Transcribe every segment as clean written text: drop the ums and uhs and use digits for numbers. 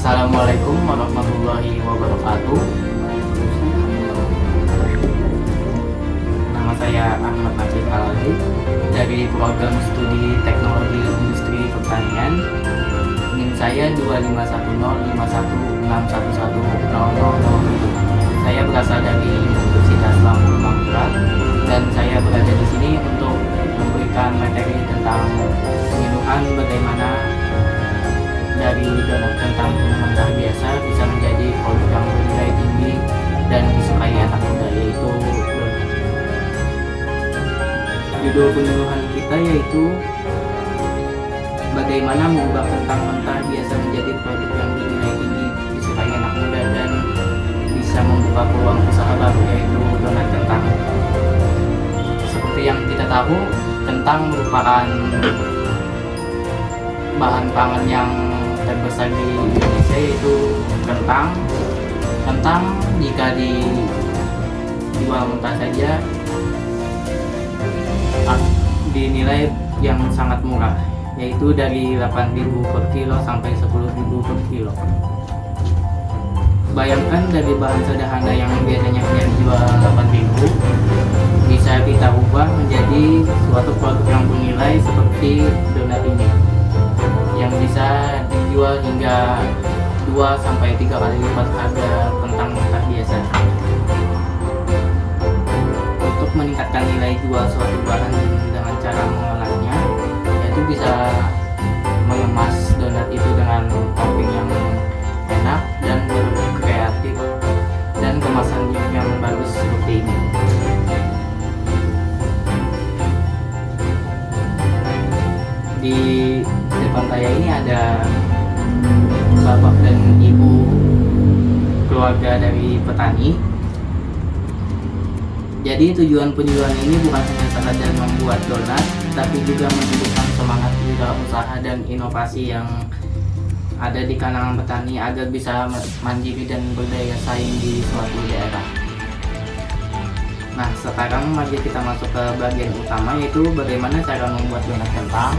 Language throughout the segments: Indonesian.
Assalamualaikum warahmatullahi wabarakatuh. Nama saya Ahmad Nasir Aladi dari program studi teknologi industri pertanian. NIM saya 2510516110000. Saya berasal dari Universitas Lampung Mangkurat dan saya berada di sini untuk memberikan materi tentang penyuluhan bagaimana dari donat kentang mentah biasa bisa menjadi produk yang bernilai tinggi dan disukai anak muda, yaitu donat. Judul penyuluhan kita yaitu bagaimana mengubah kentang mentah biasa menjadi produk yang bernilai tinggi disukai anak muda dan bisa membuka peluang usaha baru, yaitu donat kentang. Seperti yang kita tahu, kentang merupakan bahan pangan yang terbesar di Indonesia, yaitu kentang. Kentang jika dijual mentah saja dinilai yang sangat murah, yaitu dari 8.000 per kilo sampai 10.000 per kilo. Bayangkan dari bahan sederhana yang biasanya dijual 8.000 bisa kita ubah menjadi suatu produk yang bernilai seperti donat ini, yang bisa dijual hingga 2-3 kali lipat harga kentang mentah biasa. Untuk meningkatkan nilai jual suatu bahan dengan cara mengolahnya, yaitu bisa mengemas donat itu dengan topping yang enak dan kreatif dan kemasan yang bagus seperti ini. Di depan saya ini ada bapak dan ibu keluarga dari petani. Jadi tujuan penyuluhan ini bukan hanya sekadar membuat donat, tapi juga menunjukkan semangat wirausaha dan inovasi yang ada di kalangan petani agar bisa mandiri dan berdaya saing di suatu daerah. Nah, sekarang mari kita masuk ke bagian utama, yaitu bagaimana cara membuat donat kentang.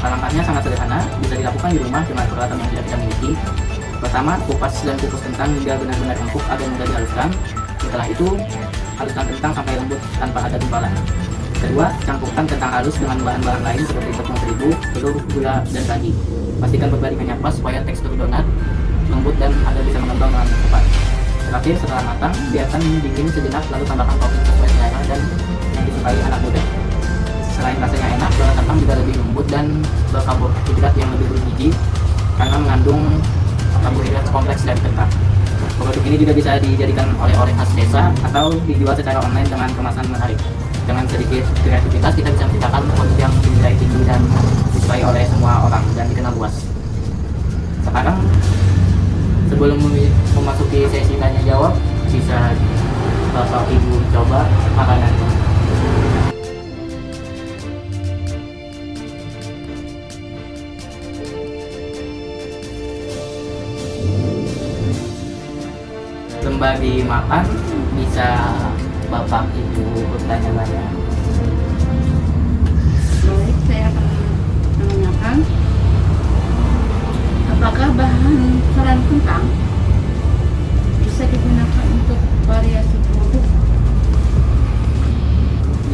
Langkah-langkahnya sangat sederhana, bisa dilakukan di rumah dengan peralatan yang tidak kita miliki. Pertama, kupas dan kukus kentang hingga benar-benar empuk agar mudah dihaluskan. Setelah itu, haluskan kentang sampai lembut tanpa ada gumpalan. Kedua, campurkan kentang halus dengan bahan-bahan lain seperti tepung terigu, telur, gula, dan ragi. Pastikan perbandingannya pas supaya tekstur donat lembut dan Anda bisa mengembang dengan cepat. Terakhir, setelah matang, biarkan dingin sejenak lalu tambahkan topping sesuai selera dan yang disukai anak muda. Selain rasanya enak, donat kentang juga lebih lembut dan berkarbohidrat yang lebih bergizi karena mengandung karbohidrat kompleks dari kentang. Produk ini juga bisa dijadikan oleh-oleh khas desa atau dijual secara online dengan kemasan menarik. Dengan sedikit kreativitas, kita bisa menciptakan produk yang dinilai tinggi dan disukai oleh semua orang dan dikenal luas. Sekarang, sebelum memasuki sesi tanya jawab, bisa bapak ibu coba makanan. Sembari makan, bisa bapak ibu bertanya-tanya. Baik, saya akan menanyakan, apakah bahan selain kentang bisa digunakan untuk variasi produk?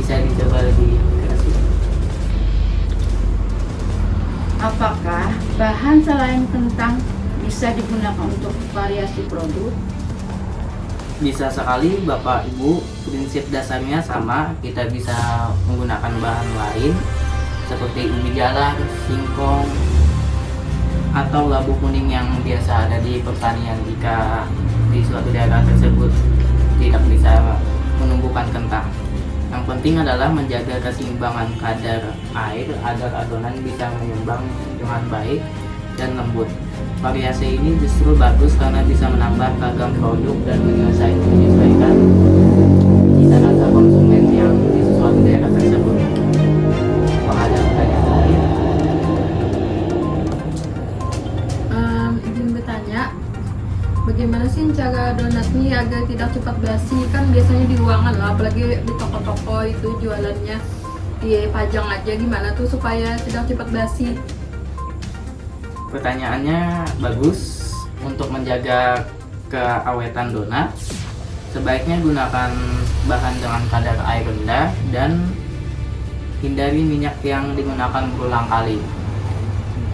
Bisa dicoba lebih keras. Apakah bahan selain kentang bisa digunakan untuk variasi produk? Bisa sekali bapak ibu, prinsip dasarnya sama. Kita bisa menggunakan bahan lain seperti ubi jalar, singkong, atau labu kuning yang biasa ada di pertanian jika di suatu daerah tersebut tidak bisa menumbuhkan kentang. Yang penting adalah menjaga keseimbangan kadar air agar adonan bisa menyeimbang dengan baik dan lembut. Variasi ini justru bagus karena bisa menambah ragam produk dan menyesuaikan cita rasa konsumen yang di suatu daerah tersebut. Apakah ada pertanyaan lain? Izin bertanya, bagaimana sih cara donat ini agar tidak cepat basi? Kan biasanya di ruangan lah, apalagi di toko-toko itu jualannya dipajang aja, gimana tuh supaya tidak cepat basi? Pertanyaannya bagus. Untuk menjaga keawetan donat, sebaiknya gunakan bahan dengan kadar air rendah dan hindari minyak yang digunakan berulang kali.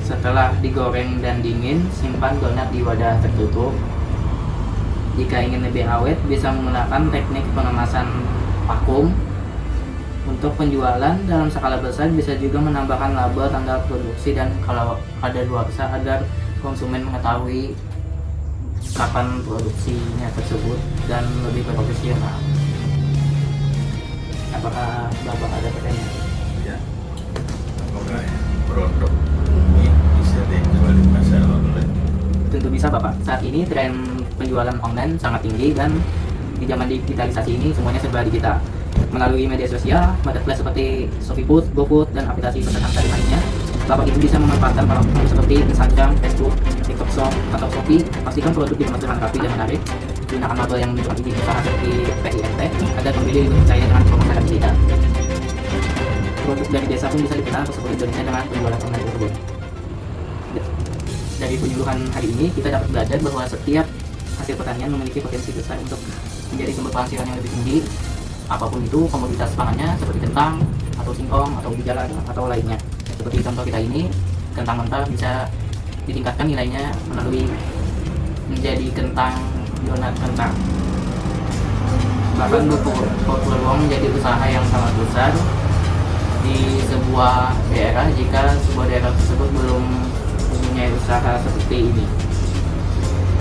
Setelah digoreng dan dingin, simpan donat di wadah tertutup. Jika ingin lebih awet, bisa menggunakan teknik pengemasan vakum. Untuk penjualan dalam skala besar, bisa juga menambahkan label tanda produksi dan kalau ada luarsa agar konsumen mengetahui kapan produksinya tersebut dan lebih profesional. Apakah Bapak ada pertanyaan? Ya, apakah produk ini bisa dijual di pasar online? Tentu bisa Bapak. Saat ini tren penjualan online sangat tinggi dan di zaman digitalisasi ini semuanya serba digital. Melalui media sosial, marketplace seperti ShopeeFood, GoFood, dan aplikasi pesanan tadi lainnya, Bapak Ibu bisa memanfaatkan platform seperti Instagram, Facebook, TikTok Shop, atau Shopee. Pastikan produk dikemas dengan rapi dan menarik. Gunakan label yang menunjukkan izin usaha seperti PINT agar pembeli lebih percaya dengan pemasaran digital. Produk dari desa pun bisa dikenal seperti Indonesia dengan penjualan online tersebut. Dari penyuluhan hari ini, kita dapat belajar bahwa setiap hasil pertanian memiliki potensi besar untuk menjadi sumber penghasilan yang lebih tinggi. Apapun itu komoditas pangannya seperti kentang, atau singkong, atau ubi jalan, atau lainnya. Seperti contoh kita ini, kentang mentah bisa ditingkatkan nilainya melalui menjadi kentang donat kentang. Bahkan berpeluang menjadi usaha yang sangat besar di sebuah daerah jika sebuah daerah tersebut belum mempunyai usaha seperti ini.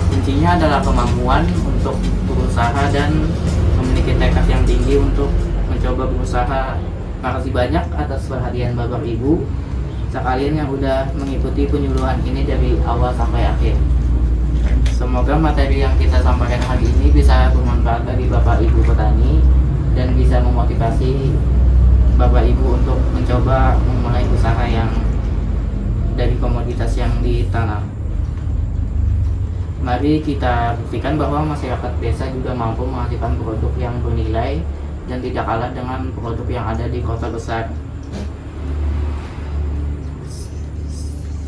Kuncinya adalah kemampuan untuk berusaha dan memiliki tekad yang tinggi untuk mencoba berusaha. Makasih banyak atas perhatian Bapak Ibu sekalian yang udah mengikuti penyuluhan ini dari awal sampai akhir. Semoga materi yang kita sampaikan hari ini bisa bermanfaat bagi Bapak Ibu petani dan bisa memotivasi Bapak Ibu untuk mencoba memulai usaha yang dari komoditas yang ditanam. Mari kita buktikan bahwa masyarakat desa juga mampu menghasilkan produk yang bernilai dan tidak kalah dengan produk yang ada di kota besar.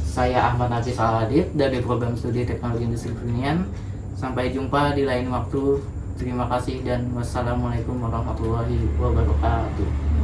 Saya Ahmad Nafis Al-Hadid dari Program Studi Teknologi Industri Pertanian. Sampai jumpa di lain waktu. Terima kasih dan wassalamualaikum warahmatullahi wabarakatuh.